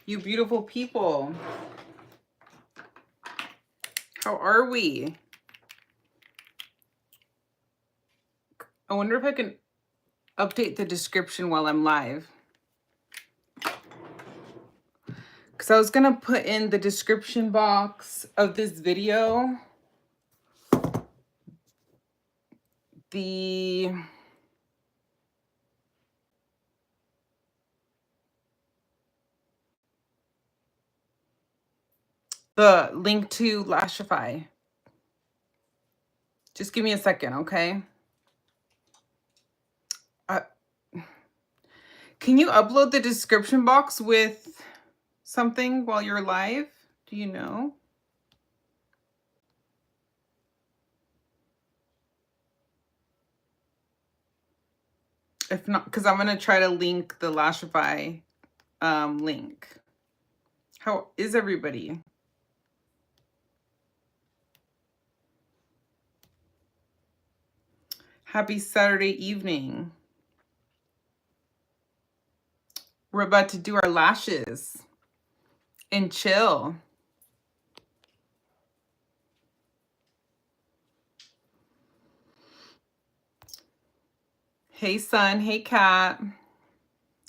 You beautiful people. How are we? I wonder if I can update the description while I'm live. Because I was going to put in the description box of this video the link to Lashify. Just give me a second, okay? Can you upload the description box with something while you're live? Do you know? If not, because I'm going to try to link the Lashify link. How is everybody? Happy Saturday evening. We're about to do our lashes and chill. Hey, Sun. Hey, Cat.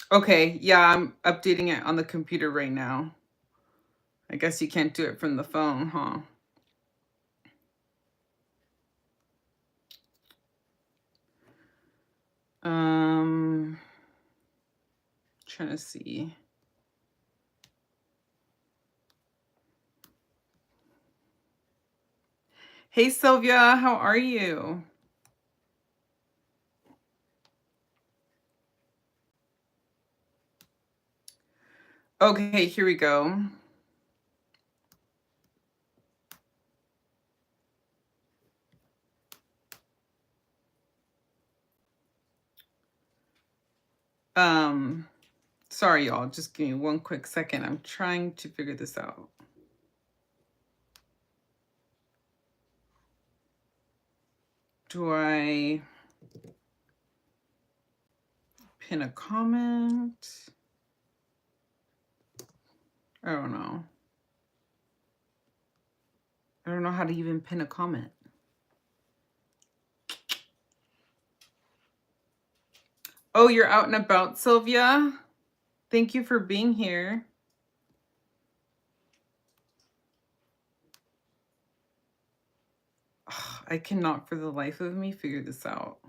Okay, yeah, I'm updating it on the computer right now. I guess you can't do it from the phone, huh? Trying to see. Hey, Sylvia, how are you? Okay, here we go. Sorry, y'all. Just give me one quick second. I'm trying to figure this out. Do I pin a comment? I don't know. I don't know how to even pin a comment. Oh, you're out and about, Sylvia? Thank you for being here. Oh, I cannot for the life of me figure this out.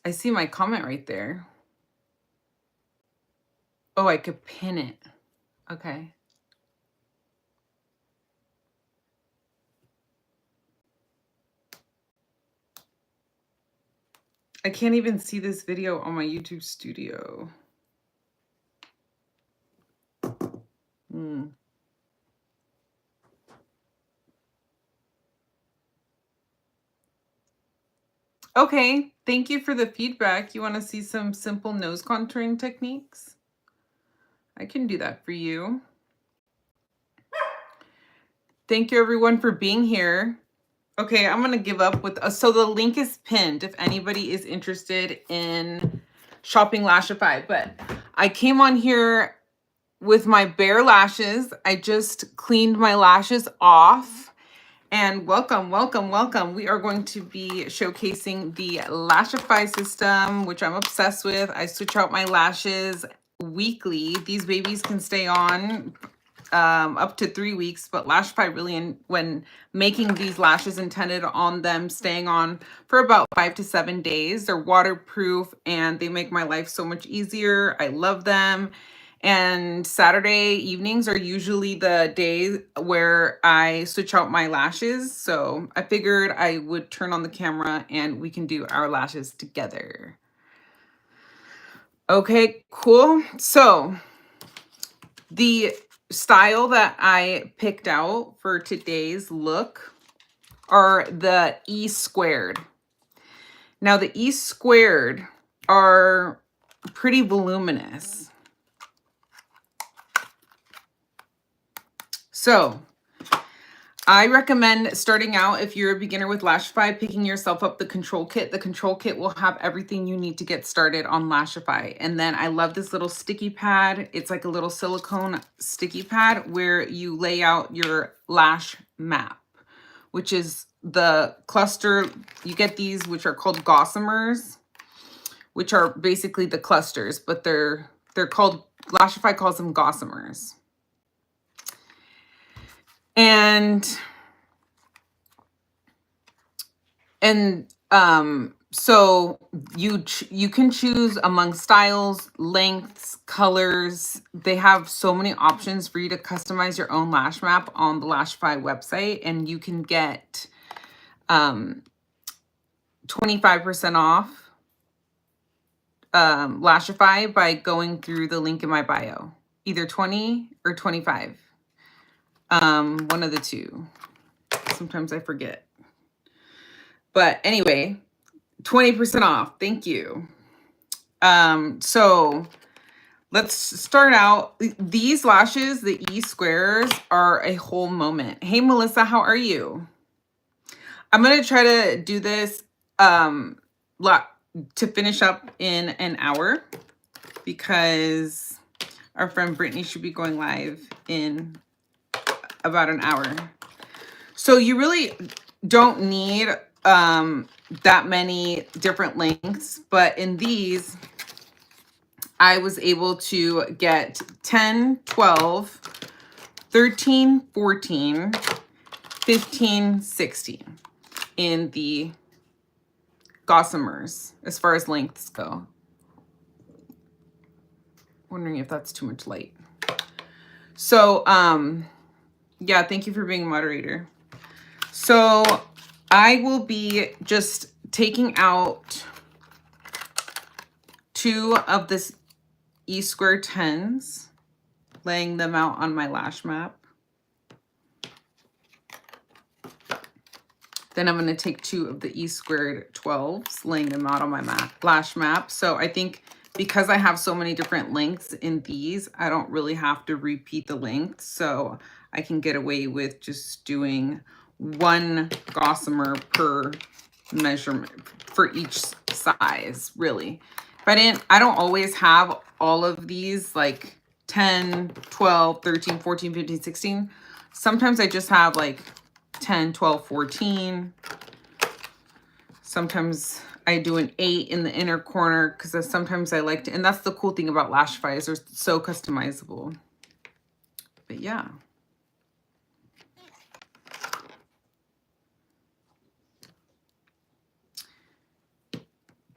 I see my comment right there. Oh, I could pin it. Okay. I can't even see this video on my YouTube studio. Okay, thank you for the feedback. You want to see some simple nose contouring techniques? I can do that for you. Thank you everyone for being here. Okay, I'm going to give up with, so the link is pinned if anybody is interested in shopping Lashify, but I came on here with my bare lashes. I just cleaned my lashes off, and welcome, welcome, welcome. We are going to be showcasing the Lashify system, which I'm obsessed with. I switch out my lashes weekly. These babies can stay on up to 3 weeks, but Lashify really, when making these lashes, intended on them staying on for about 5 to 7 days. They're waterproof and they make my life so much easier. I love them. And Saturday evenings are usually the days where I switch out my lashes. So I figured I would turn on the camera and we can do our lashes together. Okay, cool. So the style that I picked out for today's look are the E squared. Now the E squared are pretty voluminous. So I recommend starting out, if you're a beginner with Lashify, picking yourself up the control kit. The control kit will have everything you need to get started on Lashify. And then I love this little sticky pad. It's like a little silicone sticky pad where you lay out your lash map, which is the cluster. You get these, which are called gossamers, which are basically the clusters, but they're called, Lashify calls them gossamers. And so you can choose among styles, lengths, colors. They have so many options for you to customize your own lash map on the Lashify website, and you can get 25% off Lashify by going through the link in my bio, either 20 or 25. One of the two. Sometimes I forget. But anyway, 20% off. Thank you. So let's start out. These lashes, the Esquires, are a whole moment. Hey, Melissa, how are you? I'm going to try to do this to finish up in an hour because our friend Brittany should be going live in about an hour. So you really don't need that many different lengths, but in these I was able to get 10, 12, 13, 14, 15, 16 in the gossamers as far as lengths go. Wondering if that's too much light. So yeah, thank you for being a moderator. So I will be just taking out 2 of this E-square 10s, laying them out on my lash map. Then I'm going to take 2 of the E-squared 12s, laying them out on my lash map. So I think because I have so many different lengths in these, I don't really have to repeat the length. So I can get away with just doing 1 gossamer per measurement for each size, really. If I don't always have all of these like 10, 12, 13, 14, 15, 16. Sometimes I just have like 10, 12, 14. Sometimes I do an 8 in the inner corner because sometimes I like to, and that's the cool thing about Lashify is they're so customizable. But yeah.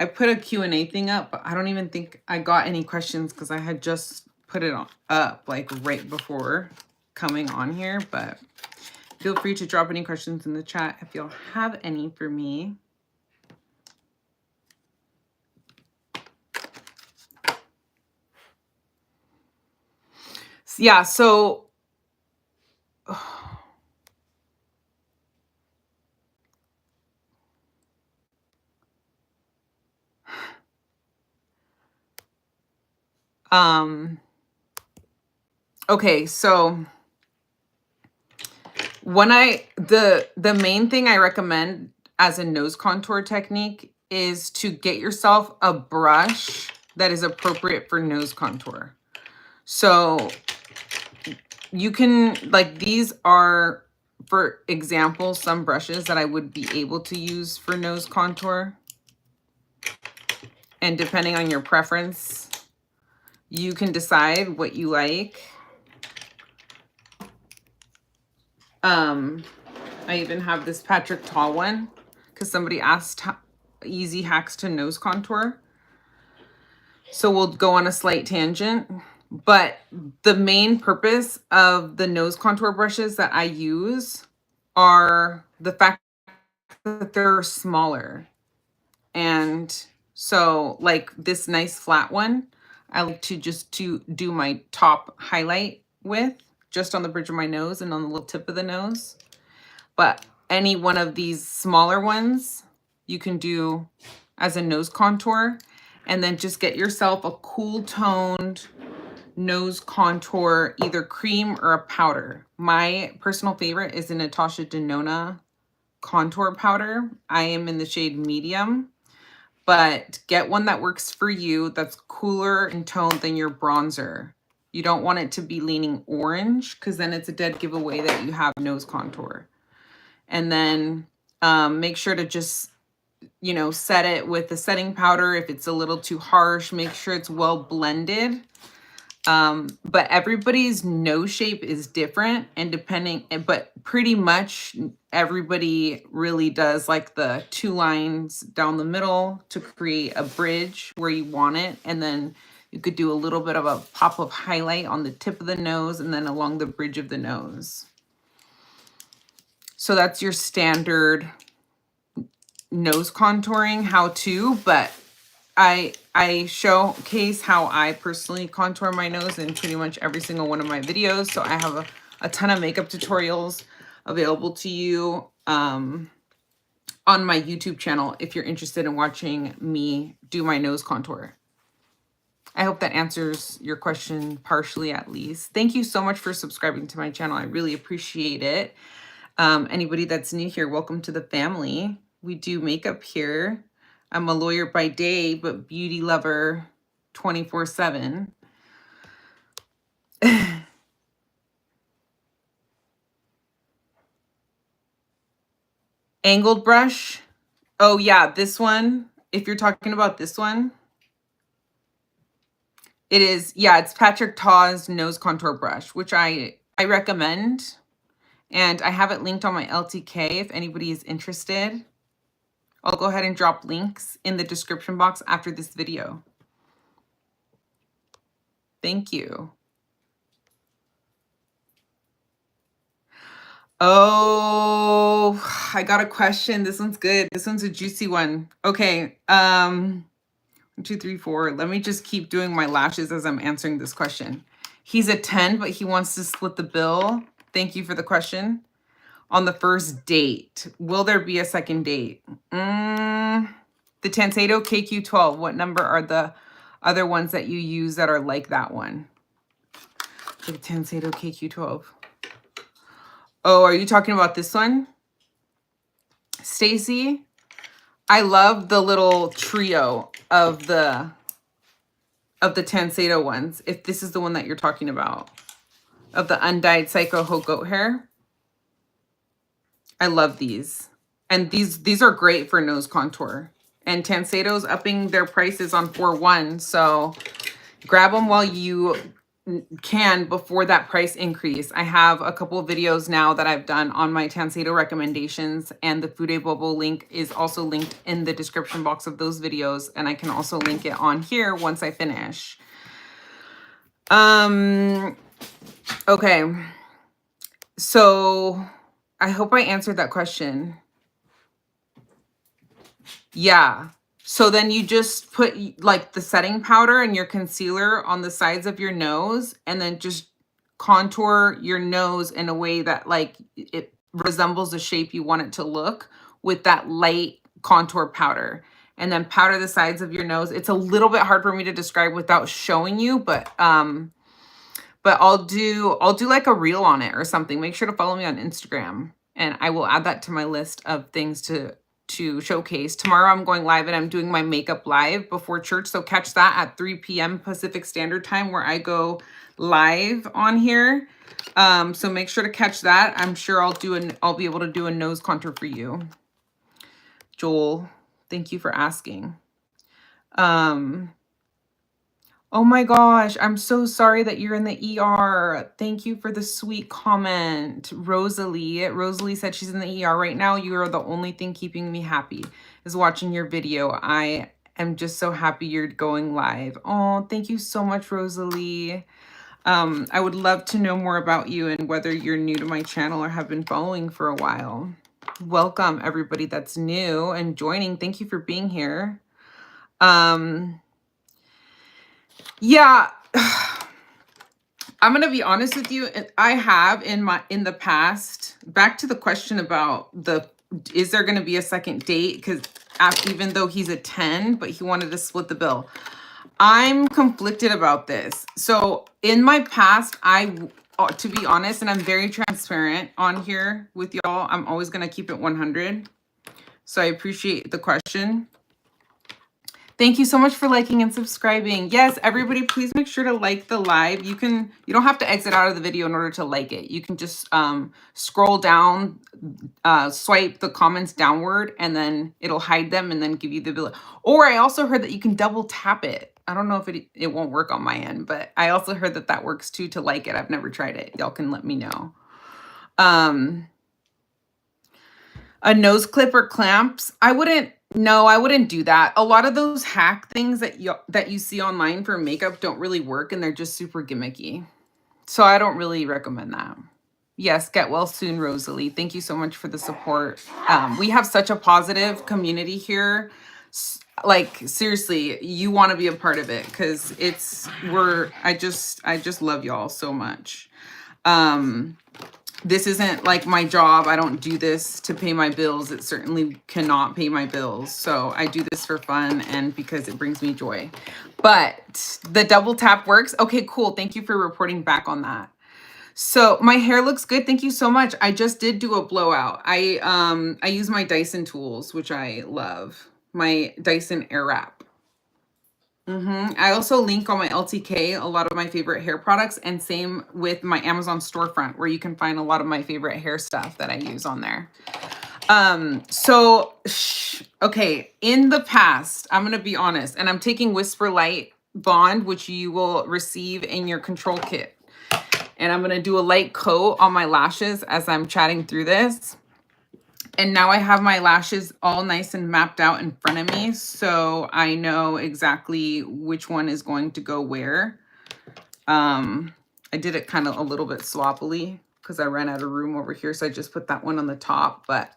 I put a Q&A thing up, but I don't even think I got any questions because I had just put it up like right before coming on here. But feel free to drop any questions in the chat if you'll have any for me. Yeah, so okay, so when the main thing I recommend as a nose contour technique is to get yourself a brush that is appropriate for nose contour. So you can, like, these are, for example, some brushes that I would be able to use for nose contour. And depending on your preference, you can decide what you like. I even have this Patrick Tall one because somebody asked easy hacks to nose contour. So we'll go on a slight tangent. But the main purpose of the nose contour brushes that I use are the fact that they're smaller. And so like this nice flat one, I like to just do my top highlight with just on the bridge of my nose and on the little tip of the nose. But any one of these smaller ones you can do as a nose contour, and then just get yourself a cool toned nose contour, either cream or a powder. My personal favorite is the Natasha Denona contour powder. I am in the shade medium, but get one that works for you that's cooler in tone than your bronzer. You don't want it to be leaning orange because then it's a dead giveaway that you have nose contour. And then make sure to just, you know, set it with the setting powder. If it's a little too harsh, make sure it's well blended. But everybody's nose shape is different, and but pretty much everybody really does like the 2 lines down the middle to create a bridge where you want it. And then you could do a little bit of a pop of highlight on the tip of the nose and then along the bridge of the nose. So that's your standard nose contouring how-to, but I showcase how I personally contour my nose in pretty much every single one of my videos. So I have a ton of makeup tutorials available to you on my YouTube channel if you're interested in watching me do my nose contour. I hope that answers your question partially, at least. Thank you so much for subscribing to my channel. I really appreciate it. Anybody that's new here, welcome to the family. We do makeup here. I'm a lawyer by day, but beauty lover 24/7. Angled brush. Oh yeah, this one. If you're talking about this one, it is, yeah, it's Patrick Ta's nose contour brush, which I recommend. And I have it linked on my LTK if anybody is interested. I'll go ahead and drop links in the description box after this video. Thank you. Oh, I got a question. This one's good. This one's a juicy one. Okay. 1, 2, 3, 4. Let me just keep doing my lashes as I'm answering this question. He's a 10, but he wants to split the bill. Thank you for the question. On the first date, will there be a second date? The Tancedo KQ12. What number are the other ones that you use that are like that one? The Tancedo KQ12. Oh, are you talking about this one? Stacy? I love the little trio of the Tancedo ones, if this is the one that you're talking about, of the undyed Psycho Ho goat hair. I love these. And these are great for nose contour. And Tancedo's upping their prices on 4/1, so grab them while you can before that price increase. I have a couple of videos now that I've done on my Tancedo recommendations, and the Fude Bubble link is also linked in the description box of those videos, and I can also link it on here once I finish. Okay. So I hope I answered that question. Yeah. So then you just put like the setting powder and your concealer on the sides of your nose, and then just contour your nose in a way that like it resembles the shape you want it to look with that light contour powder. And then powder the sides of your nose. It's a little bit hard for me to describe without showing you, but I'll do like a reel on it or something. Make sure to follow me on Instagram, and I will add that to my list of things to showcase. Tomorrow I'm going live and I'm doing my makeup live before church. So catch that at 3 p.m. Pacific Standard Time, where I go live on here. So make sure to catch that. I'm sure I'll be able to do a nose contour for you. Joel, thank you for asking. Oh my gosh, I'm so sorry that you're in the ER. Thank you for the sweet comment. Rosalie said she's in the ER right now. You are the only thing keeping me happy is watching your video. I am just so happy you're going live. Oh, thank you so much, Rosalie. I would love to know more about you and whether you're new to my channel or have been following for a while. Welcome everybody that's new and joining. Thank you for being here. Yeah, I'm going to be honest with you. I have in the past, back to the question about is there going to be a second date? Because even though he's a 10, but he wanted to split the bill. I'm conflicted about this. So in my past, to be honest, and I'm very transparent on here with y'all, I'm always going to keep it 100. So I appreciate the question. Thank you so much for liking and subscribing. Yes, everybody, please make sure to like the live. You don't have to exit out of the video in order to like it. You can just scroll down, swipe the comments downward, and then it'll hide them and then give you the ability. Or I also heard that you can double tap it. I don't know if it won't work on my end, but I also heard that that works too to like it. I've never tried it. Y'all can let me know. A nose clip or clamps, I wouldn't do that. A lot of those hack things that you see online for makeup don't really work, and they're just super gimmicky. So I don't really recommend that. Yes, get well soon, Rosalie. Thank you so much for the support. We have such a positive community here. Like, seriously, you want to be a part of it because I just love y'all so much. This isn't like my job. I don't do this to pay my bills. It certainly cannot pay my bills. So I do this for fun and because it brings me joy. But the double tap works. Okay, cool. Thank you for reporting back on that. So my hair looks good. Thank you so much. I just did do a blowout. I use my Dyson tools, which I love. My Dyson Airwrap. I also link on my LTK a lot of my favorite hair products, and same with my Amazon storefront where you can find a lot of my favorite hair stuff that I use on there. Okay, in the past, I'm going to be honest, and I'm taking Whisper Light Bond, which you will receive in your control kit. And I'm going to do a light coat on my lashes as I'm chatting through this. And now I have my lashes all nice and mapped out in front of me, so I know exactly which one is going to go where. I did it kind of a little bit sloppily because I ran out of room over here, so I just put that one on the top. But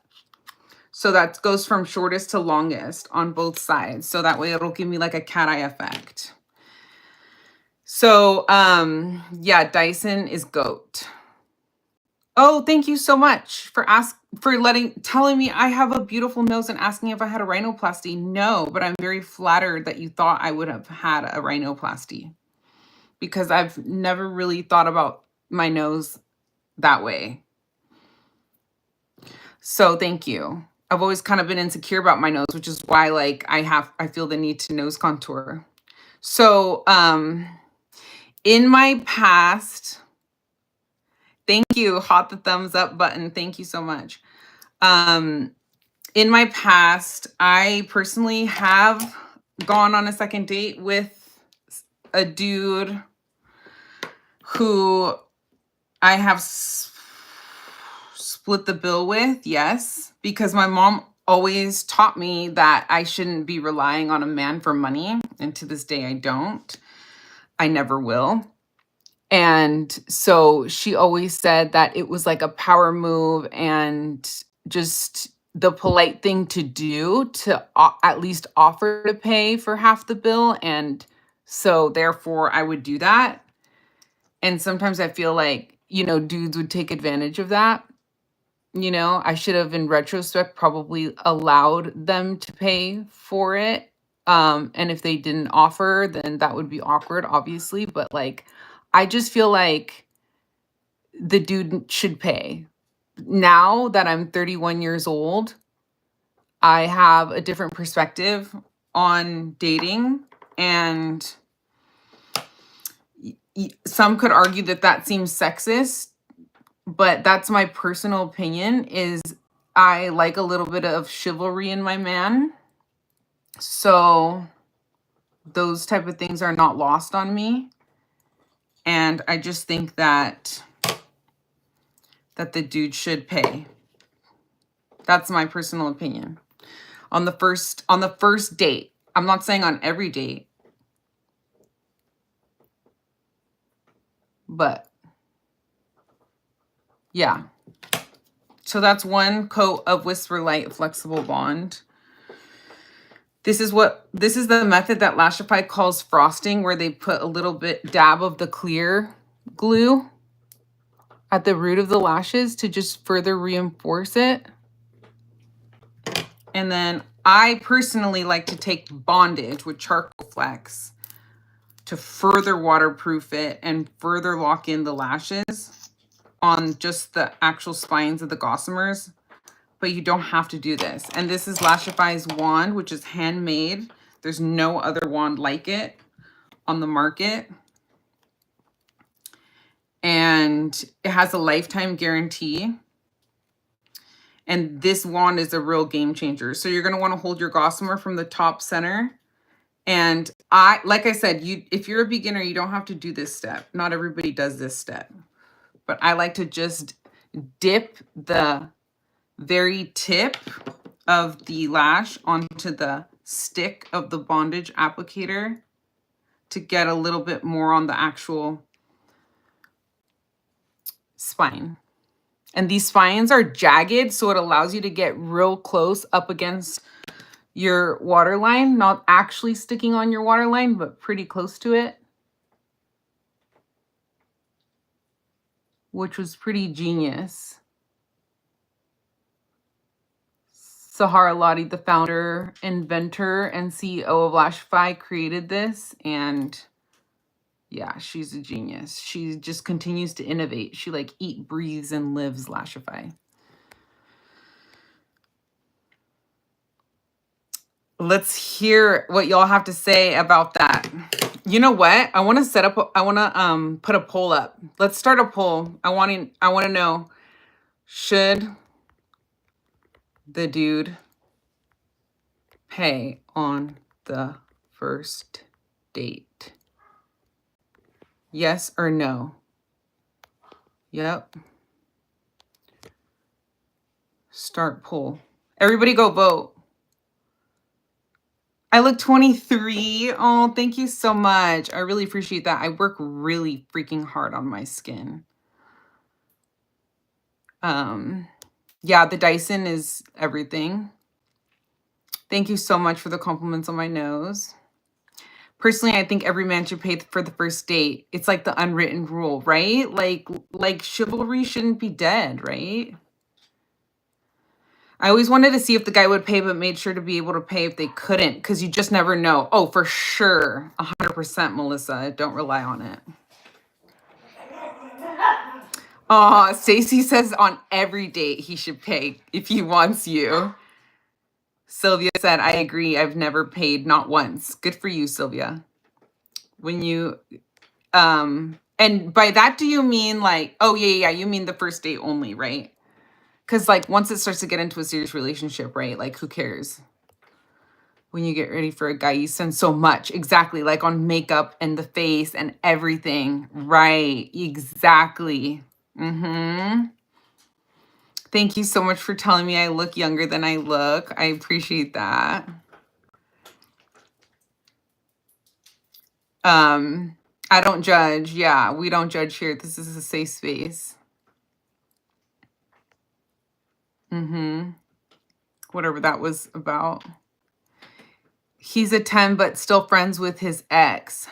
so that goes from shortest to longest on both sides, so that way it'll give me like a cat eye effect. So yeah, Dyson is GOAT. Oh, thank you so much for telling me I have a beautiful nose and asking if I had a rhinoplasty. No, but I'm very flattered that you thought I would have had a rhinoplasty because I've never really thought about my nose that way. So thank you. I've always kind of been insecure about my nose, which is why like I feel the need to nose contour. So in my past, thank you. Hot the thumbs up button. Thank you so much. In my past, I personally have gone on a second date with a dude who I have split the bill with. Yes, because my mom always taught me that I shouldn't be relying on a man for money. And to this day, I don't. I never will. And so she always said that it was like a power move and just the polite thing to do to at least offer to pay for half the bill. And so therefore I would do that. And sometimes I feel like, dudes would take advantage of that. I should have, in retrospect, probably allowed them to pay for it. And if they didn't offer, then that would be awkward, obviously. But like, I just feel like the dude should pay. Now that I'm 31 years old, I have a different perspective on dating. And some could argue that that seems sexist, but that's my personal opinion, is I like a little bit of chivalry in my man. So those type of things are not lost on me. And I just think that the dude should pay. That's my personal opinion. On the first date. I'm not saying on every date. But yeah. So that's one coat of Whisper Light Flexible Bond. This is the method that Lashify calls frosting, where they put a little bit dab of the clear glue at the root of the lashes to just further reinforce it. And then I personally like to take bondage with Charcoal Flex to further waterproof it and further lock in the lashes on just the actual spines of the gossamers. But you don't have to do this. And this is Lashify's wand, which is handmade. There's no other wand like it on the market. And it has a lifetime guarantee. And this wand is a real game changer. So you're going to want to hold your gossamer from the top center. And like I said, if you're a beginner, you don't have to do this step. Not everybody does this step. But I like to just dip the very tip of the lash onto the stick of the bondage applicator to get a little bit more on the actual spine. And these spines are jagged, so it allows you to get real close up against your waterline, not actually sticking on your waterline, but pretty close to it, which was pretty genius. Sahara Lottie, the founder, inventor, and CEO of Lashify, created this, and yeah, she's a genius. She just continues to innovate. She like eat, breathes, and lives Lashify. Let's hear what y'all have to say about that. You know what? I want to put a poll up. Let's start a poll. I want to know, should the dude pay on the first date? Yes or no? Yep. Start poll. Everybody go vote. I look 23. Oh, thank you so much. I really appreciate that. I work really freaking hard on my skin. Yeah, the Dyson is everything. Thank you so much for the compliments on my nose. Personally, I think every man should pay for the first date. It's like the unwritten rule, right? Like chivalry shouldn't be dead, right? I always wanted to see if the guy would pay, but made sure to be able to pay if they couldn't, because you just never know. Oh, for sure. 100%, Melissa. Don't rely on it. Stacy says on every date he should pay if he wants you. Sylvia said, I agree. I've never paid, not once. Good for you, Sylvia. When you, and by that, do you mean like, oh, yeah, you mean the first date only, right? Because like once it starts to get into a serious relationship, right? Like who cares? When you get ready for a guy, you spend so much. Exactly. Like on makeup and the face and everything. Right. Exactly. Thank you so much for telling me I look younger than I look. I appreciate that. I don't judge. Yeah, we don't judge here. This is a safe space. Whatever that was about. He's a 10, but still friends with his ex.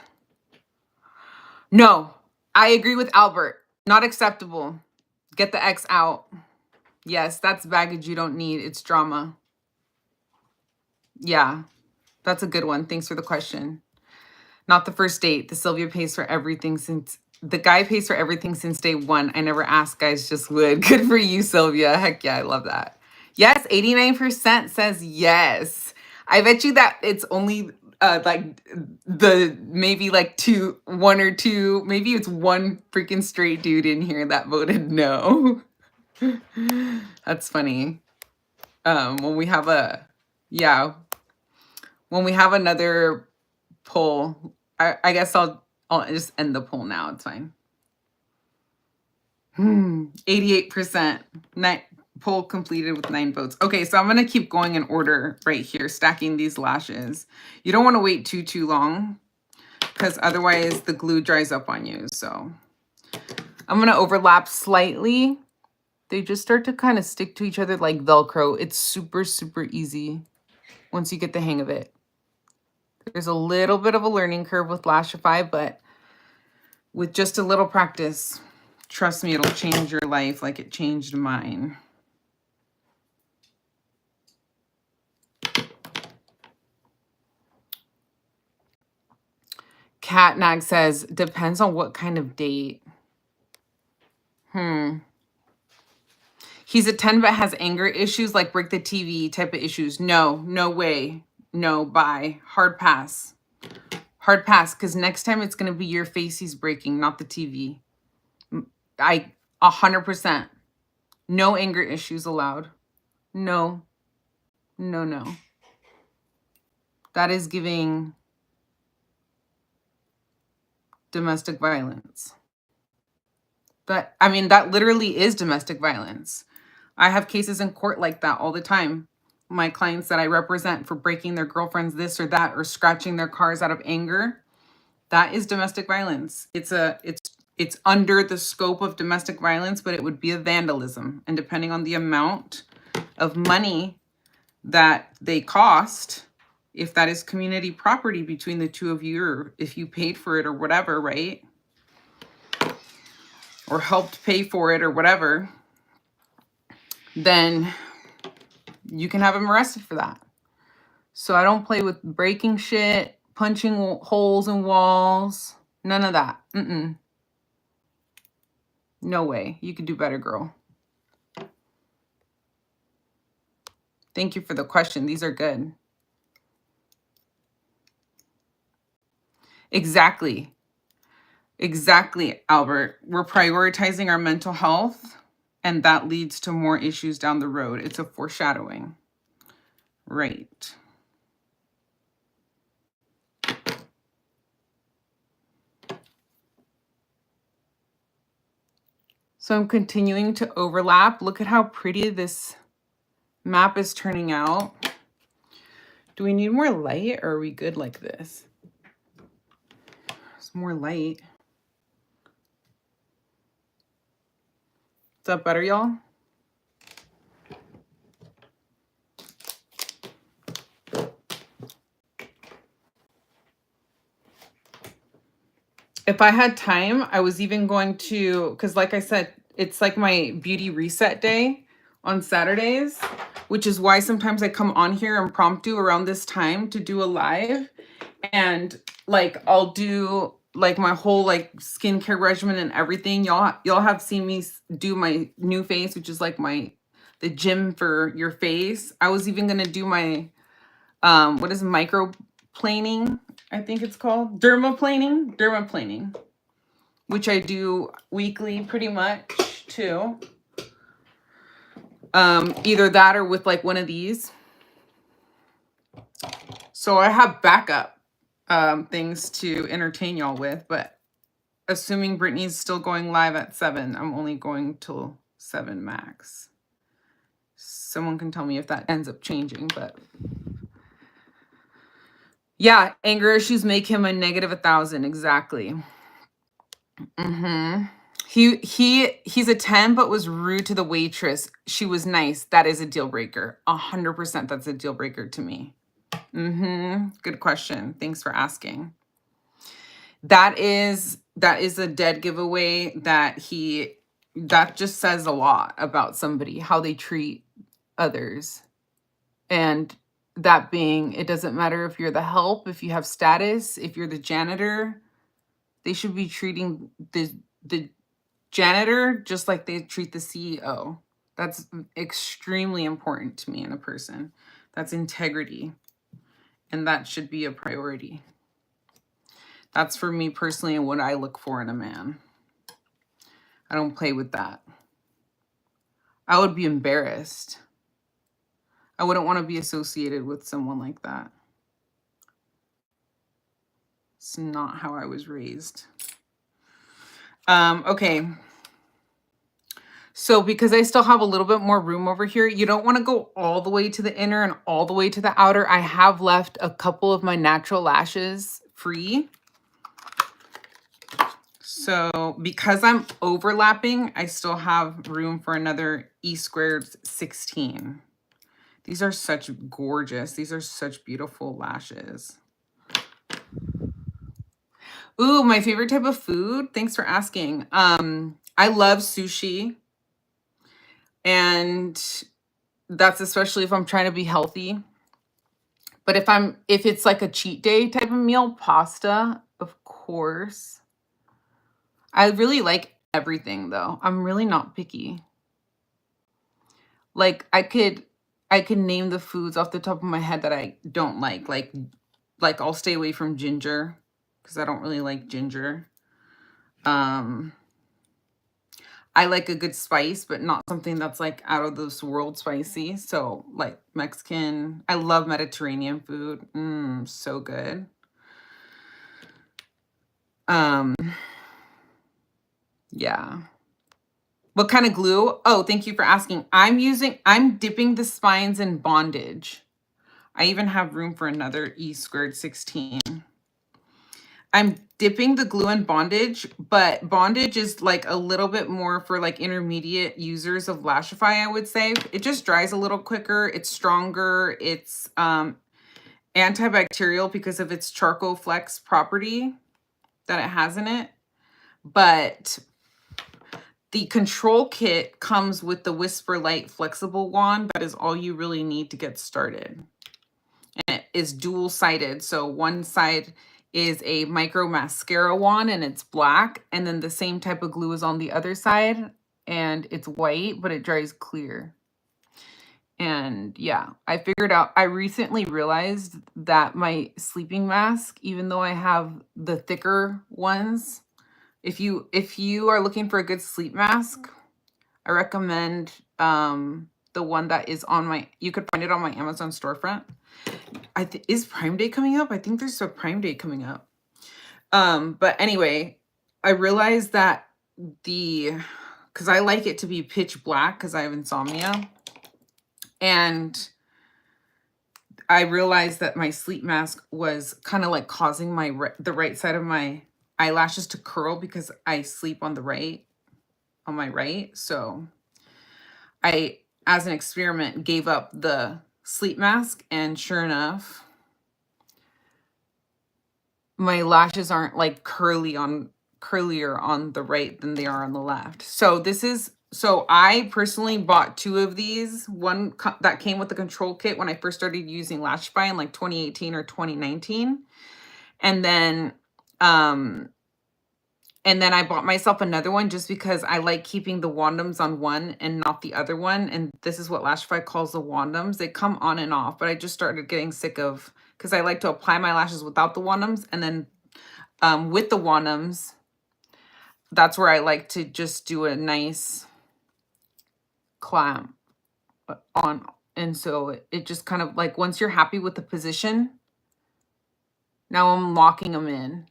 No, I agree with Albert. Not acceptable. Get the ex out. Yes, that's baggage you don't need. It's drama. Yeah, that's a good one. Thanks for the question. Not the first date. The Sylvia pays for everything since... The guy pays for everything since day one. I never asked, guys, just would. Good for you, Sylvia. Heck yeah, I love that. Yes, 89% says yes. I bet you that it's only like the maybe like one or two, maybe it's one freaking straight dude in here that voted no. That's funny. When we have when we have another poll, I guess I'll just end the poll now. It's fine. 88%. Poll completed with 9 votes. Okay, so I'm going to keep going in order right here, stacking these lashes. You don't want to wait too long because otherwise the glue dries up on you. So I'm going to overlap slightly. They just start to kind of stick to each other like Velcro. It's super, super easy once you get the hang of it. There's a little bit of a learning curve with Lashify, but with just a little practice, trust me, it'll change your life like it changed mine. Catnag says, depends on what kind of date. He's a 10 but has anger issues like break the TV type of issues. No, no way. No, bye. Hard pass. Hard pass, because next time it's going to be your face he's breaking, not the TV. 100%. No anger issues allowed. No. No, no. That is giving domestic violence. That literally is domestic violence. I have cases in court like that all the time. My clients that I represent for breaking their girlfriends this or that or scratching their cars out of anger, that is domestic violence. It's under the scope of domestic violence, but it would be a vandalism. And depending on the amount of money that they cost, if that is community property between the two of you, or if you paid for it or whatever, right? Or helped pay for it or whatever, then you can have him arrested for that. So I don't play with breaking shit, punching holes in walls, none of that. No way. You could do better, girl. Thank you for the question. These are good. Exactly. Exactly, Albert. We're prioritizing our mental health, and that leads to more issues down the road. It's a foreshadowing. Right. So I'm continuing to overlap. Look at how pretty this map is turning out. Do we need more light, or are we good like this? It's more light. Is that better, y'all? If I had time, I was even going to, because like I said, it's like my beauty reset day on Saturdays, which is why sometimes I come on here impromptu around this time to do a live. And like, I'll do like my whole like skincare regimen and everything. Y'all have seen me do my new face, which is like the gym for your face. I was even going to do my, what is microplaning? I think it's called dermaplaning, which I do weekly pretty much too. Either that or with like one of these. So I have backup things to entertain y'all with, but assuming Brittany's still going live at 7, I'm only going till 7 max. Someone can tell me if that ends up changing, but yeah, anger issues make him a negative 1,000. Exactly. He's a 10, but was rude to the waitress. She was nice. That is a deal breaker. 100%. That's a deal breaker to me. Good question. Thanks for asking. That is a dead giveaway. That just says a lot about somebody, how they treat others. And that being, it doesn't matter if you're the help, if you have status, if you're the janitor, they should be treating the janitor just like they treat the CEO. That's extremely important to me in a person. That's integrity. And that should be a priority. That's for me personally and what I look for in a man. I don't play with that. I would be embarrassed. I wouldn't want to be associated with someone like that. It's not how I was raised. Okay. So because I still have a little bit more room over here, you don't want to go all the way to the inner and all the way to the outer. I have left a couple of my natural lashes free. So because I'm overlapping, I still have room for another Esquires 16. These are such gorgeous. These are such beautiful lashes. Ooh, my favorite type of food. Thanks for asking. I love sushi. And that's especially if I'm trying to be healthy. But if it's like a cheat day type of meal, pasta, of course. I really like everything though. I'm really not picky. Like I could name the foods off the top of my head that I don't like. Like I'll stay away from ginger because I don't really like ginger. I like a good spice, but not something that's like out of this world spicy. So like Mexican, I love Mediterranean food. So good. Yeah. What kind of glue? Oh, thank you for asking. I'm dipping the spines in Bondage. I even have room for another E²16. I'm dipping the glue in Bondage, but Bondage is like a little bit more for like intermediate users of Lashify, I would say. It just dries a little quicker. It's stronger. It's antibacterial because of its charcoal flex property that it has in it. But the control kit comes with the Whisper Light flexible wand. That is all you really need to get started. And it is dual-sided. So one side is a micro mascara wand and it's black. And then the same type of glue is on the other side and it's white, but it dries clear. And yeah, I figured out, I recently realized that my sleeping mask, even though I have the thicker ones, if you are looking for a good sleep mask, I recommend the one that is on my, you could find it on my Amazon storefront. Is Prime Day coming up? I think there's a Prime Day coming up. But anyway, I realized that because I like it to be pitch black because I have insomnia. And I realized that my sleep mask was kind of like causing the right side of my eyelashes to curl because I sleep on my right. So I, as an experiment, gave up the sleep mask, and sure enough, my lashes aren't like curlier on the right than they are on the left. So I personally bought 2 of these. One that came with the control kit when I first started using Lashify in like 2018 or 2019. And then I bought myself another one just because I like keeping the wandums on one and not the other one. And this is what Lashify calls the wandums. They come on and off, but I just started getting sick of, because I like to apply my lashes without the wandums. And then with the wandums, that's where I like to just do a nice clamp on. And so it just kind of like, once you're happy with the position, now I'm locking them in.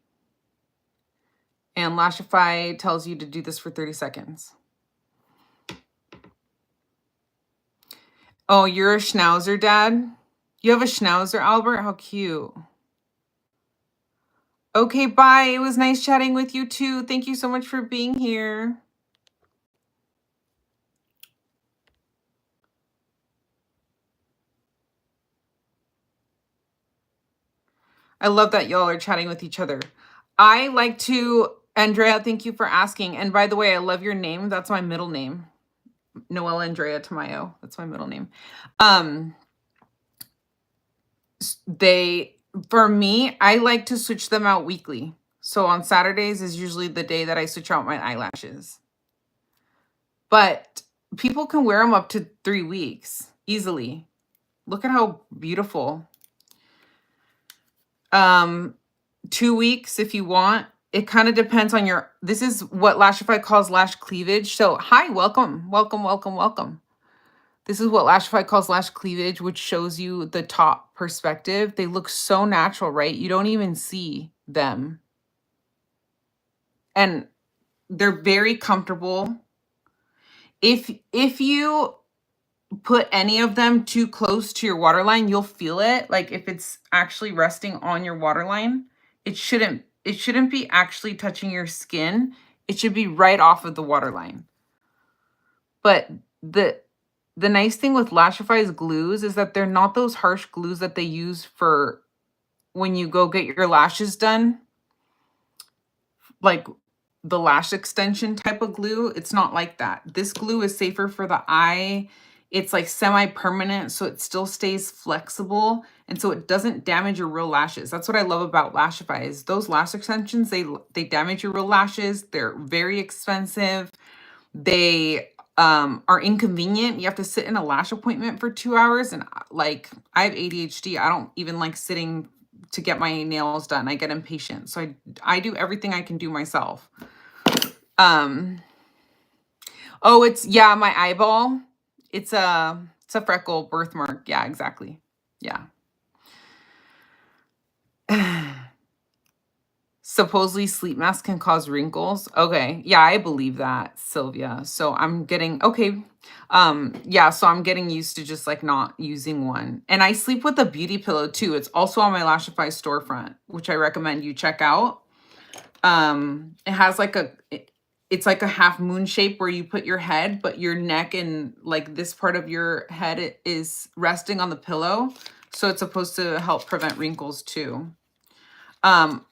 And Lashify tells you to do this for 30 seconds. Oh, you're a schnauzer, Dad? You have a schnauzer, Albert? How cute. Okay, bye. It was nice chatting with you too. Thank you so much for being here. I love that y'all are chatting with each other. I like to, Andrea, thank you for asking. And by the way, I love your name. That's my middle name. Noelle Andrea Tamayo. That's my middle name. For me, I like to switch them out weekly. So on Saturdays is usually the day that I switch out my eyelashes. But people can wear them up to 3 weeks easily. Look at how beautiful. 2 weeks if you want. It kind of depends on your, this is what Lashify calls lash cleavage. So hi, welcome. This is what Lashify calls lash cleavage, which shows you the top perspective. They look so natural, right? You don't even see them. And they're very comfortable. If you put any of them too close to your waterline, you'll feel it. Like if it's actually resting on your waterline, it shouldn't be actually touching your skin. It should be right off of the waterline. But the nice thing with Lashify's glues is that they're not those harsh glues that they use for when you go get your lashes done. Like the lash extension type of glue. It's not like that. This glue is safer for the eye. it's like semi-permanent, so it still stays flexible, and so it doesn't damage your real lashes. That's what I love about Lashify is those lash extensions, they damage your real lashes. They're very expensive. They are inconvenient. You have to sit in a lash appointment for 2 hours, and like I have ADHD. I don't even like sitting to get my nails done. I get impatient. So I do everything I can do myself. Oh, it's, yeah, my eyeball. It's a freckle birthmark. Yeah, exactly. Yeah. Supposedly sleep mask can cause wrinkles. Okay. Yeah, I believe that, Sylvia. So I'm getting, okay. Yeah, so I'm getting used to just like not using one. And I sleep with a beauty pillow too. It's also on my Lashify storefront, which I recommend you check out. It has like it's like a half moon shape where you put your head, but your neck and like this part of your head is resting on the pillow. So it's supposed to help prevent wrinkles too.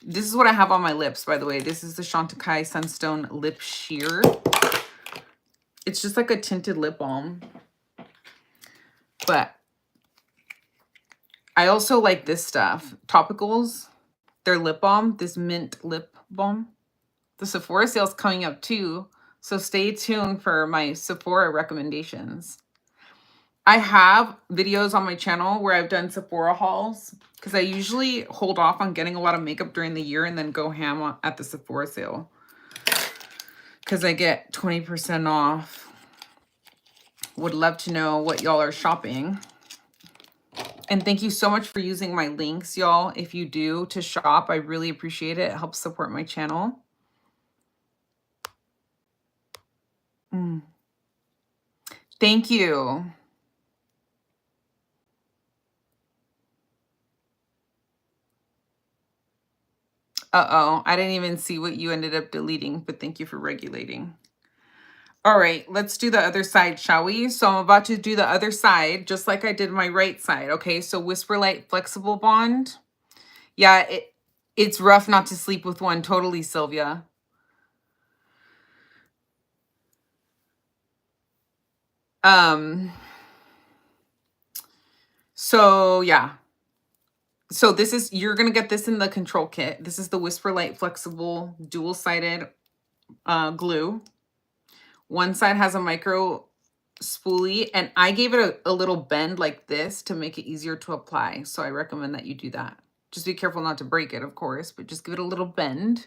This is what I have on my lips, by the way. This is the Chantecaille Sunstone Lip Sheer. It's just like a tinted lip balm. But I also like this stuff. Topicals, their lip balm, this mint lip balm. The Sephora sale's coming up too, so stay tuned for my Sephora recommendations. I have videos on my channel where I've done Sephora hauls because I usually hold off on getting a lot of makeup during the year and then go ham at the Sephora sale because I get 20% off. Would love to know what y'all are shopping. And thank you so much for using my links, y'all. If you do to shop, I really appreciate it. It helps support my channel. Thank you. Uh-oh, I didn't even see what you ended up deleting, but thank you for regulating. All right, let's do the other side, shall we? So I'm about to do the other side, just like I did my right side. Okay, so Whisper Light Flexible Bond. Yeah, it's rough not to sleep with one. Totally, Sylvia. So yeah. So this is, you're going to get this in the control kit. This is the Whisper Light Flexible Dual-Sided glue. One side has a micro spoolie, and I gave it a little bend like this to make it easier to apply. So I recommend that you do that. Just be careful not to break it, of course, but just give it a little bend.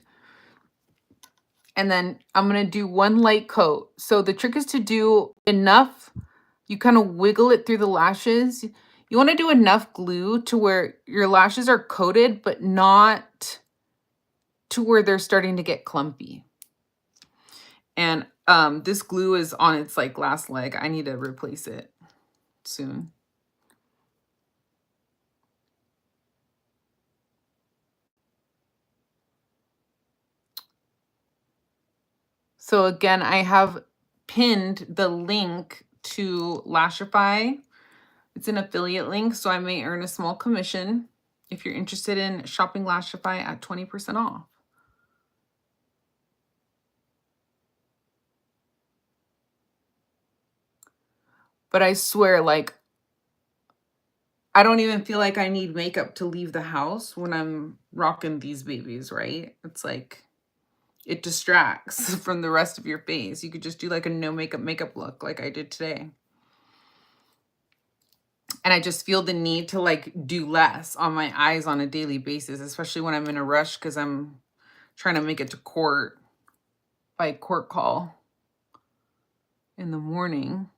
And then I'm going to do one light coat. So the trick is to do enough. You kind of wiggle it through the lashes. You want to do enough glue to where your lashes are coated, but not to where they're starting to get clumpy. And this glue is on its like last leg. I need to replace it soon. So again, I have pinned the link to Lashify. It's an affiliate link, so I may earn a small commission if you're interested in shopping Lashify at 20% off. But I swear, like, I don't even feel like I need makeup to leave the house when I'm rocking these babies, right? It's like, it distracts from the rest of your face. You could just do like a no makeup look like I did today. And I just feel the need to like do less on my eyes on a daily basis, especially when I'm in a rush because I'm trying to make it to court by court call in the morning.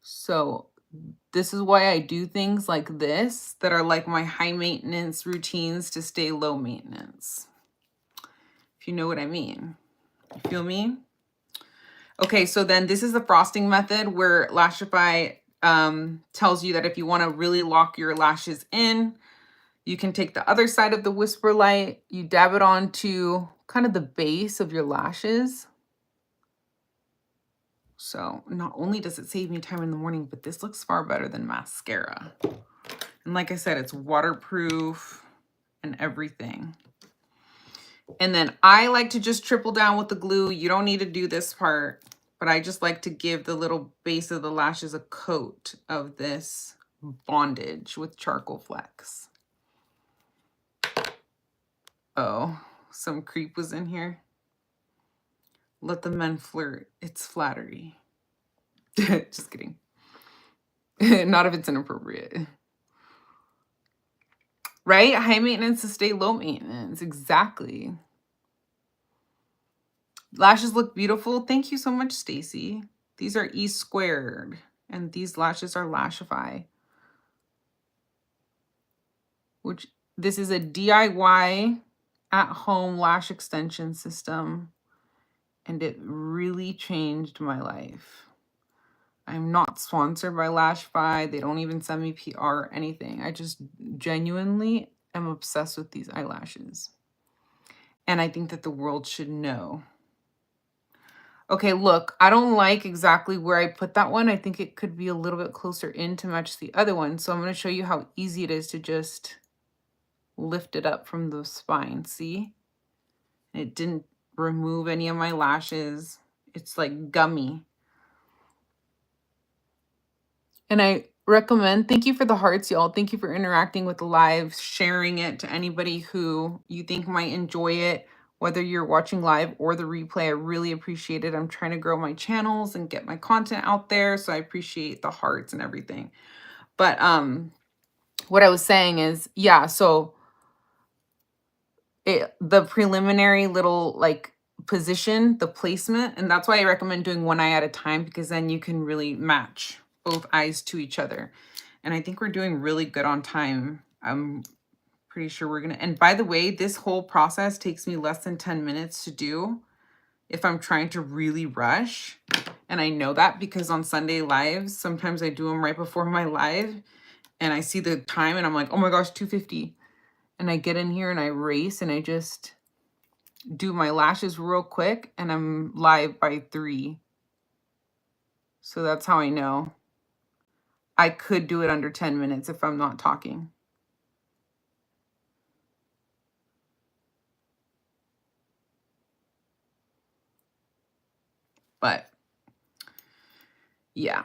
So this is why I do things like this that are like my high maintenance routines to stay low maintenance. If you know what I mean. You feel me? Okay, so then this is the frosting method where Lashify tells you that if you want to really lock your lashes in, you can take the other side of the Whisper Light, you dab it onto kind of the base of your lashes. So not only does it save me time in the morning, but this looks far better than mascara. And like I said, it's waterproof and everything. And then I like to just triple down with the glue. You don't need to do this part, but I just like to give the little base of the lashes a coat of this bondage with Charcoal Flex. Oh, some creep was in here. Let the men flirt. It's flattery. Just kidding. Not if it's inappropriate. Right? High maintenance to stay low maintenance. Exactly. Lashes look beautiful. Thank you so much, Stacy. These are Esquires, and these lashes are Lashify. Which this is a DIY at-home lash extension system, and it really changed my life. I'm not sponsored by Lashify. They don't even send me PR or anything. I just genuinely am obsessed with these eyelashes. And I think that the world should know. Okay, look, I don't like exactly where I put that one. I think it could be a little bit closer in to match the other one. So I'm going to show you how easy it is to just lift it up from the spine. See? It didn't remove any of my lashes. It's like gummy. And I recommend, thank you for the hearts, y'all. Thank you for interacting with the live, sharing it to anybody who you think might enjoy it, whether you're watching live or the replay. I really appreciate it. I'm trying to grow my channels and get my content out there, so I appreciate the hearts and everything. But what I was saying is, yeah, so the preliminary little like position, the placement, and that's why I recommend doing one eye at a time, because then you can really match both eyes to each other. And I think we're doing really good on time. I'm pretty sure we're gonna, and by the way, this whole process takes me less than 10 minutes to do if I'm trying to really rush. And I know that because on Sunday lives, sometimes I do them right before my live and I see the time and I'm like, oh my gosh, 2:50. And I get in here and I race and I just do my lashes real quick and I'm live by 3. So that's how I know. I could do it under 10 minutes if I'm not talking. But yeah.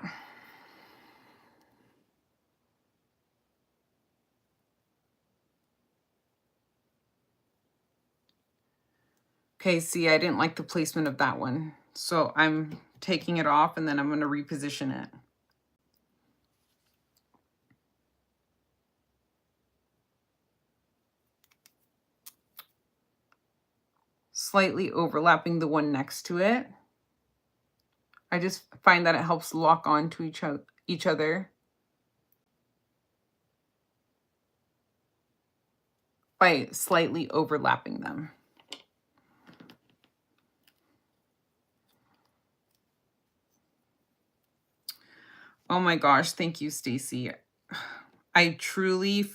Okay, see, I didn't like the placement of that one. So I'm taking it off and then I'm going to reposition it. Slightly overlapping the one next to it. I just find that it helps lock on to each other by slightly overlapping them. Oh my gosh, thank you, Stacy. I truly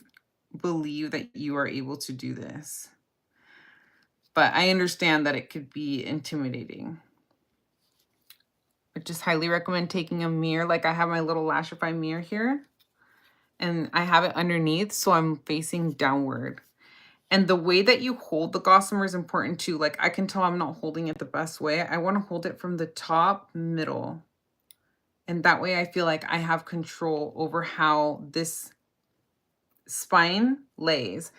believe that you are able to do this. But I understand that it could be intimidating. I just highly recommend taking a mirror. Like I have my little Lashify mirror here. And I have it underneath, so I'm facing downward. And the way that you hold the gossamer is important too. Like I can tell I'm not holding it the best way. I want to hold it from the top, middle. And that way I feel like I have control over how this spine lays.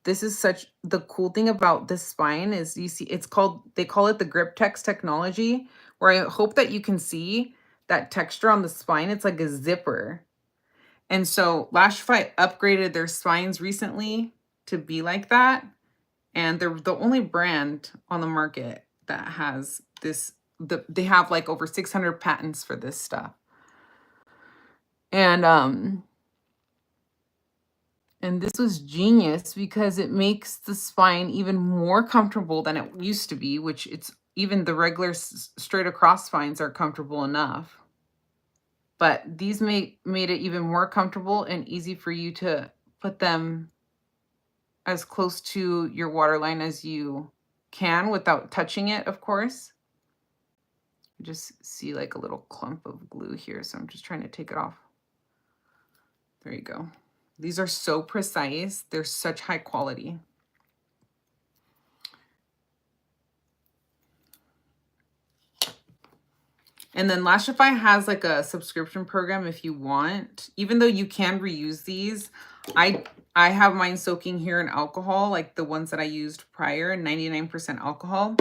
This is such, the cool thing about this spine is you see, it's called, they call it the grip text technology, where I hope that you can see that texture on the spine. It's like a zipper. And so Lashify upgraded their spines recently to be like that. And they're the only brand on the market that has this. They have like over 600 patents for this stuff. And this was genius because it makes the spine even more comfortable than it used to be, which it's even the regular straight across spines are comfortable enough. But these made it even more comfortable and easy for you to put them as close to your waterline as you can without touching it, of course. You just see like a little clump of glue here, so I'm just trying to take it off. There you go. These are so precise. They're such high quality. And then Lashify has like a subscription program if you want. Even though you can reuse these, I have mine soaking here in alcohol, like the ones that I used prior, 99% alcohol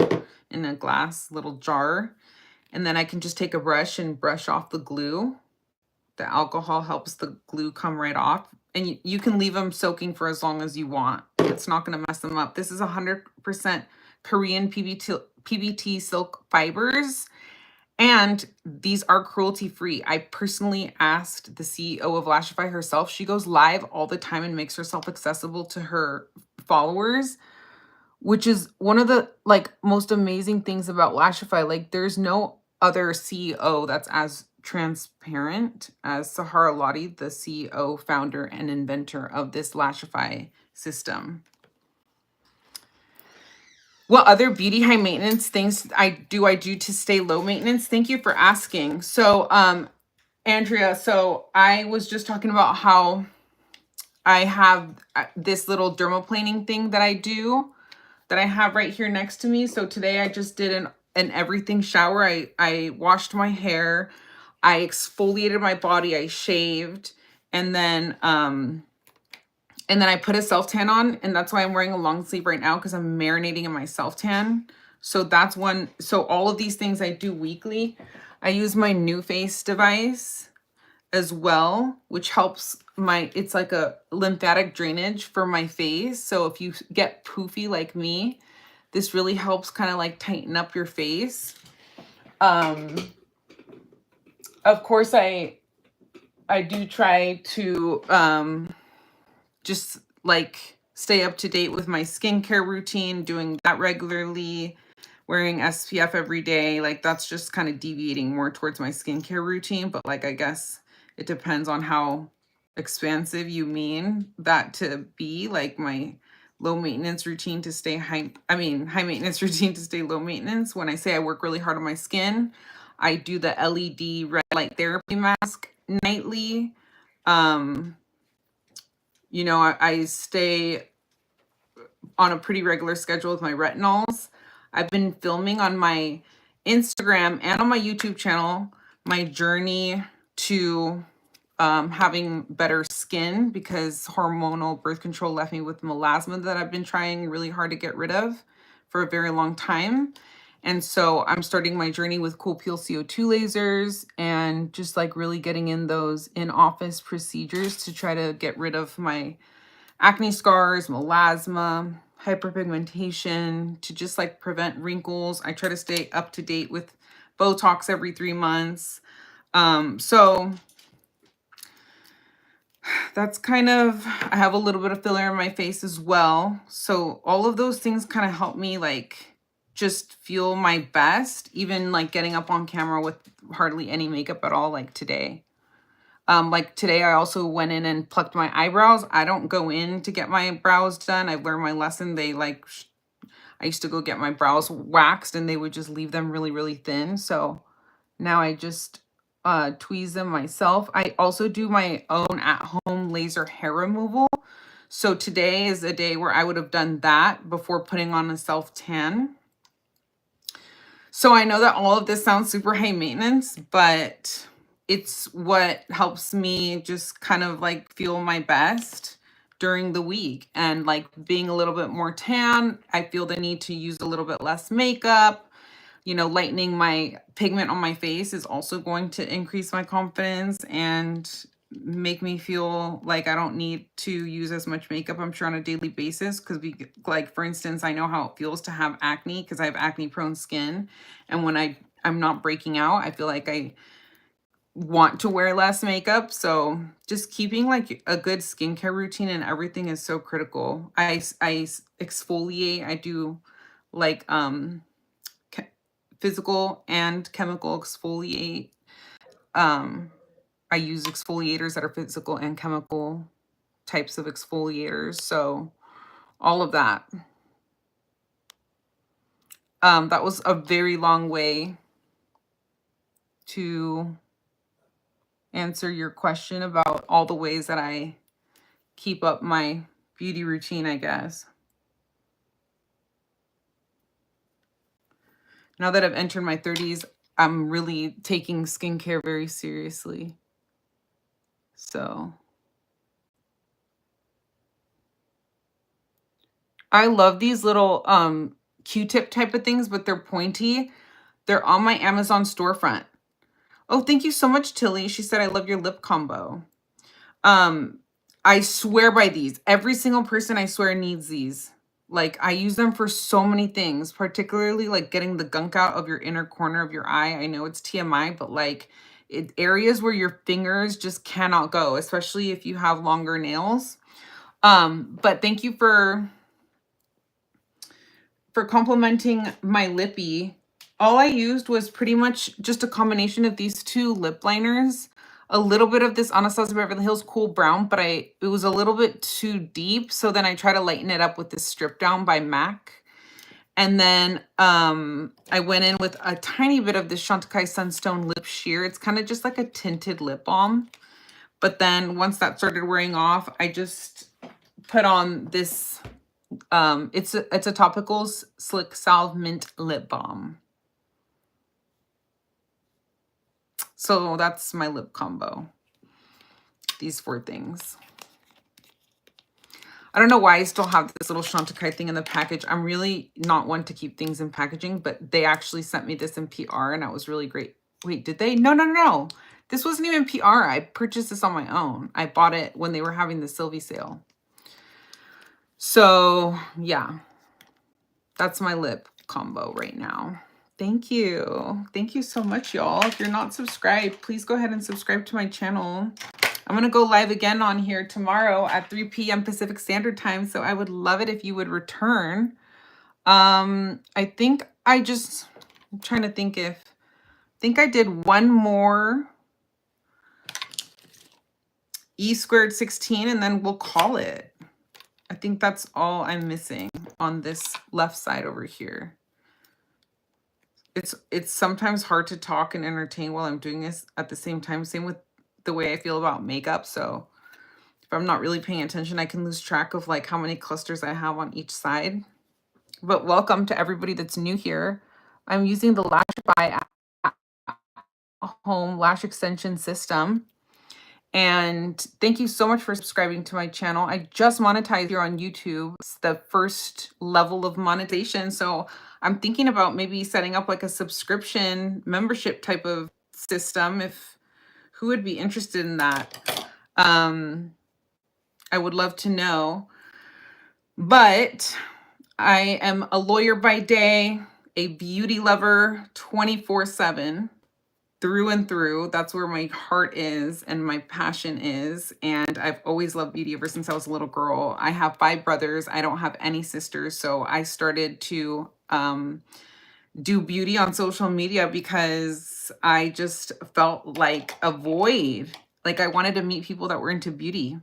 in a glass little jar. And then I can just take a brush and brush off the glue. The alcohol helps the glue come right off. And you can leave them soaking for as long as you want. It's not going to mess them up. This is 100% Korean PBT silk fibers. And these are cruelty-free. I personally asked the CEO of Lashify herself. She goes live all the time and makes herself accessible to her followers, which is one of the like most amazing things about Lashify. Like there's no other CEO that's as transparent as Sahara Lottie, the CEO, founder, and inventor of this Lashify system. What other beauty high maintenance things I do to stay low maintenance? Thank you for asking. So, Andrea, so I was just talking about how I have this little dermaplaning thing that I do that I have right here next to me. So today I just did an everything shower. I washed my hair, I exfoliated my body, I shaved, and then I put a self-tan on, and that's why I'm wearing a long sleeve right now, because I'm marinating in my self-tan. So that's one. So all of these things I do weekly. I use my New Face device as well, which helps it's like a lymphatic drainage for my face. So if you get poofy like me, this really helps kind of like tighten up your face. Of course, I do try to just like stay up to date with my skincare routine, doing that regularly, wearing SPF every day. Like that's just kind of deviating more towards my skincare routine. But like, I guess it depends on how expansive you mean that to be. Like my low maintenance routine to stay high maintenance routine to stay low maintenance. When I say I work really hard on my skin, I do the LED red light therapy mask nightly. You know, I stay on a pretty regular schedule with my retinols. I've been filming on my Instagram and on my YouTube channel my journey to having better skin, because hormonal birth control left me with melasma that I've been trying really hard to get rid of for a very long time. And so I'm starting my journey with Cool Peel CO2 lasers and just like really getting in those in-office procedures to try to get rid of my acne scars, melasma, hyperpigmentation, to just like prevent wrinkles. I try to stay up to date with Botox every 3 months. So that's kind of, I have a little bit of filler in my face as well. So all of those things kind of help me like just feel my best, even like getting up on camera with hardly any makeup at all, like today. Like today I also went in and plucked my eyebrows. I don't go in to get my brows done. I've learned my lesson. They like, I used to go get my brows waxed and they would just leave them really, really thin. So now I just tweeze them myself. I also do my own at-home laser hair removal. So today is a day where I would have done that before putting on a self-tan. So I know that all of this sounds super high maintenance, but it's what helps me just kind of like feel my best during the week. And like being a little bit more tan, I feel the need to use a little bit less makeup. You know, lightening my pigment on my face is also going to increase my confidence and make me feel like I don't need to use as much makeup, I'm sure, on a daily basis. Because like, for instance, I know how it feels to have acne because I have acne prone skin. And when I'm not breaking out, I feel like I want to wear less makeup. So just keeping like a good skincare routine and everything is so critical. I exfoliate. I do like physical and chemical exfoliate. I use exfoliators that are physical and chemical types of exfoliators. So all of that. That was a very long way to answer your question about all the ways that I keep up my beauty routine, I guess. Now that I've entered my 30s, I'm really taking skincare very seriously. So I love these little Q-tip type of things, but they're pointy. They're on my Amazon storefront. Oh, thank you so much, Tilly. She said, I love your lip combo. I swear by these. Every single person I swear needs these. Like, I use them for so many things, particularly like getting the gunk out of your inner corner of your eye. I know it's TMI, but like areas where your fingers just cannot go, especially if you have longer nails. But thank you for complimenting my lippy. All I used was pretty much just a combination of these two lip liners, a little bit of this Anastasia Beverly Hills Cool Brown, but it was a little bit too deep. So then I try to lighten it up with this Strip Down by MAC. And then I went in with a tiny bit of this Chantecaille Sunstone Lip Sheer. It's kind of just like a tinted lip balm. But then once that started wearing off, I just put on this, it's a Topicals Slick Salve Mint Lip Balm. So that's my lip combo. These 4 things. I don't know why I still have this little Chantecaille thing in the package. I'm really not one to keep things in packaging, but they actually sent me this in PR and that was really great. Wait, did they? No. This wasn't even PR. I purchased this on my own. I bought it when they were having the Sylvie sale. So yeah, that's my lip combo right now. Thank you. Thank you so much, y'all. If you're not subscribed, please go ahead and subscribe to my channel. I'm going to go live again on here tomorrow at 3 p.m. Pacific Standard Time. So I would love it if you would return. I think I'm trying to think I think I did one more E² 16 and then we'll call it. I think that's all I'm missing on this left side over here. It's sometimes hard to talk and entertain while I'm doing this at the same time. Same with the way I feel about makeup. So if I'm not really paying attention, I can lose track of like how many clusters I have on each side. But welcome to everybody that's new here. I'm using the Lashify Home Lash Extension System. And thank you so much for subscribing to my channel. I just monetized here on YouTube. It's the first level of monetization. So I'm thinking about maybe setting up like a subscription membership type of system. If who would be interested in that? I would love to know. But I am a lawyer by day, a beauty lover 24/7. Through and through. That's where my heart is and my passion is. And I've always loved beauty ever since I was a little girl. I have 5 brothers. I don't have any sisters. So I started to do beauty on social media because I just felt like a void. Like I wanted to meet people that were into beauty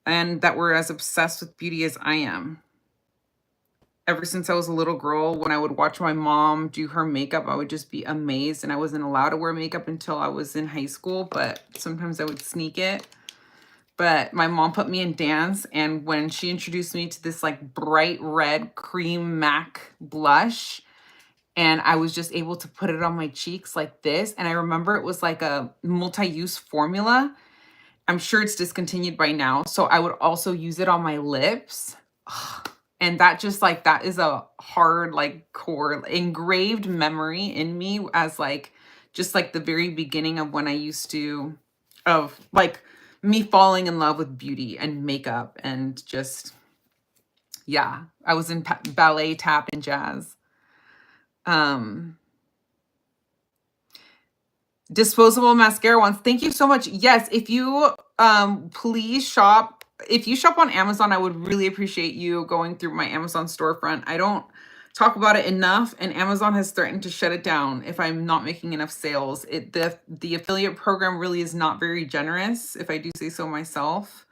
and that were as obsessed with beauty as I am. Ever since I was a little girl, when I would watch my mom do her makeup, I would just be amazed. And I wasn't allowed to wear makeup until I was in high school, but sometimes I would sneak it. But my mom put me in dance, and when she introduced me to this like bright red cream MAC blush, and I was just able to put it on my cheeks like this. And I remember it was like a multi-use formula. I'm sure it's discontinued by now. So I would also use it on my lips. And that just like, that is a hard, like core engraved memory in me as like, just like the very beginning of when I used to, of like me falling in love with beauty and makeup and just, yeah, I was in ballet, tap, and jazz. Disposable mascara ones. Thank you so much. Yes, if you please shop. If you shop on Amazon, I would really appreciate you going through my Amazon storefront. I don't talk about it enough, and Amazon has threatened to shut it down if I'm not making enough sales. The affiliate program really is not very generous, if I do say so myself.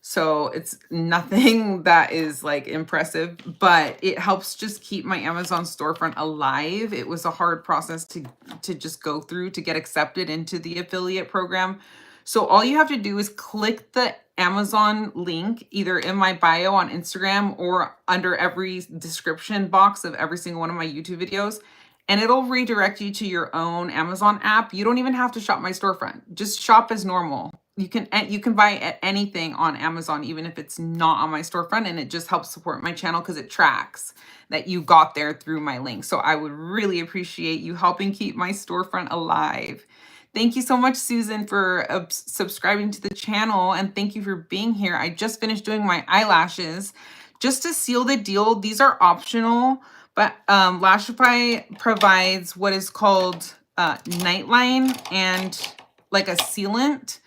So it's nothing that is like impressive, but it helps just keep my Amazon storefront alive. It was a hard process to just go through to get accepted into the affiliate program. So all you have to do is click the Amazon link either in my bio on Instagram or under every description box of every single one of my YouTube videos. and it'll redirect you to your own Amazon app. You don't even have to shop my storefront. Just shop as normal. You can buy anything on Amazon, even if it's not on my storefront, and it just helps support my channel because it tracks that you got there through my link. So I would really appreciate you helping keep my storefront alive. Thank you so much, Susan, for subscribing to the channel, and thank you for being here. I just finished doing my eyelashes. Just to seal the deal, these are optional, but Lashify provides what is called Nightline and like a sealant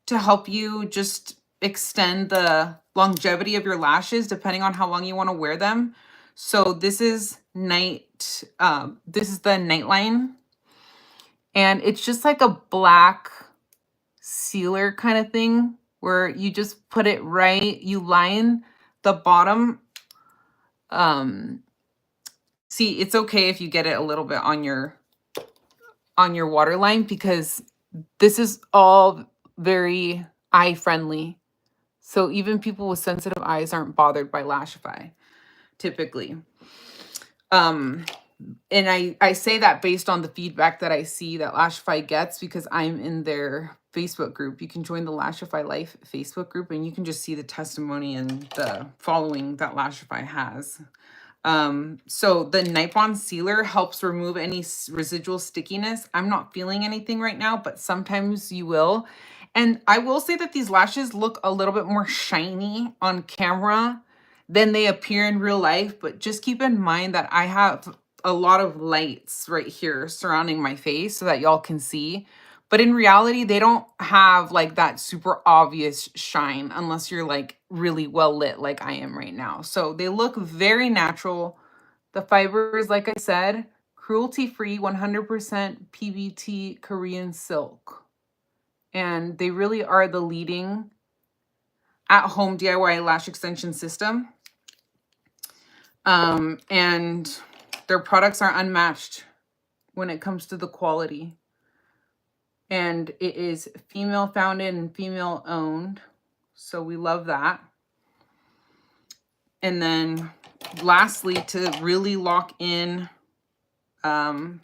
to help you just extend the longevity of your lashes depending on how long you want to wear them. So this is the Nightline, and it's just like a black sealer kind of thing where you just put it right, you line the bottom. See, it's okay if you get it a little bit on your waterline, because this is all very eye friendly. So even people with sensitive eyes aren't bothered by Lashify typically. And I say that based on the feedback that I see that Lashify gets, because I'm in their Facebook group. You can join the Lashify Life Facebook group, and you can just see the testimony and the following that Lashify has. So the Night Bond Sealer helps remove any residual stickiness. I'm not feeling anything right now, but sometimes you will. And I will say that these lashes look a little bit more shiny on camera than they appear in real life, but just keep in mind that I have a lot of lights right here surrounding my face so that y'all can see. But in reality, they don't have like that super obvious shine unless you're like really well lit like I am right now. So they look very natural. The fibers, like I said, cruelty-free, 100% PBT Korean silk. And they really are the leading at-home DIY lash extension system. And their products are unmatched when it comes to the quality. And it is female founded and female owned. So we love that. And then lastly, to really lock in the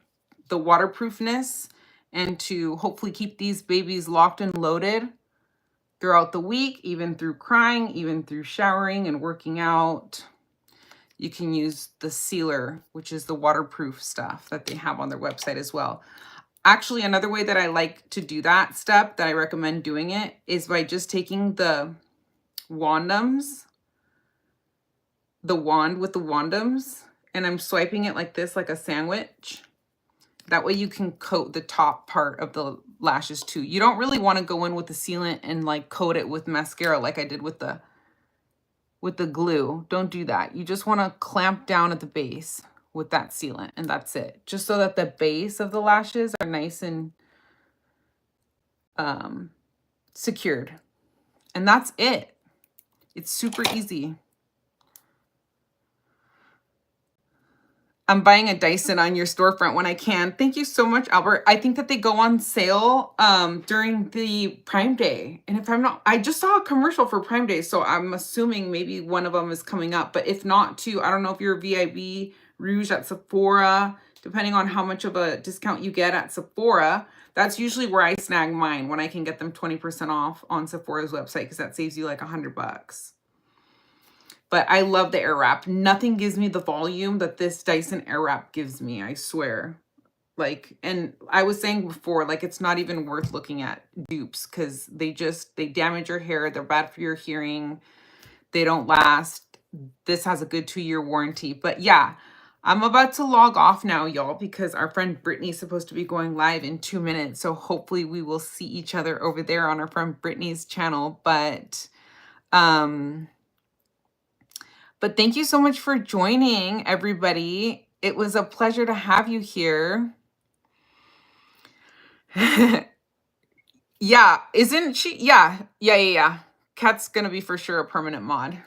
waterproofness and to hopefully keep these babies locked and loaded throughout the week, even through crying, even through showering and working out, you can use the sealer, which is the waterproof stuff that they have on their website as well. Actually, another way that I like to do that step, that I recommend doing it, is by just taking the wandums, the wand with the wandums, and I'm swiping it like this, like a sandwich. That way you can coat the top part of the lashes too. You don't really want to go in with the sealant and like coat it with mascara like I did with the glue. Don't do that. You just want to clamp down at the base with that sealant, and that's it. Just so that the base of the lashes are nice and secured. And that's it. It's super easy. I'm buying a Dyson on your storefront when I can. Thank you so much, Albert. I think that they go on sale during the Prime Day. And if I'm not, I just saw a commercial for Prime Day, so I'm assuming maybe one of them is coming up. But if not, too, I don't know if you're a VIB Rouge at Sephora, depending on how much of a discount you get at Sephora. That's usually where I snag mine, when I can get them 20% off on Sephora's website, because that saves you like $100. But I love the Airwrap. Nothing gives me the volume that this Dyson Airwrap gives me, I swear. Like, and I was saying before, like, it's not even worth looking at dupes, because they damage your hair. They're bad for your hearing. They don't last. This has a good 2-year warranty. But yeah, I'm about to log off now, y'all, because our friend Brittany's supposed to be going live in 2 minutes. So hopefully we will see each other over there on our friend Brittany's channel. But thank you so much for joining, everybody. It was a pleasure to have you here. Yeah, isn't she? Yeah. Kat's gonna be for sure a permanent mod.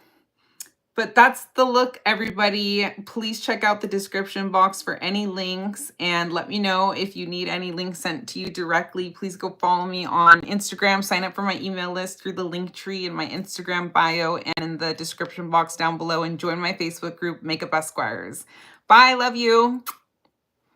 But that's the look, everybody. Please check out the description box for any links, and let me know if you need any links sent to you directly. Please go follow me on Instagram. Sign up for my email list through the link tree in my Instagram bio and in the description box down below, and join my Facebook group, Makeup Esquires. Bye, love you.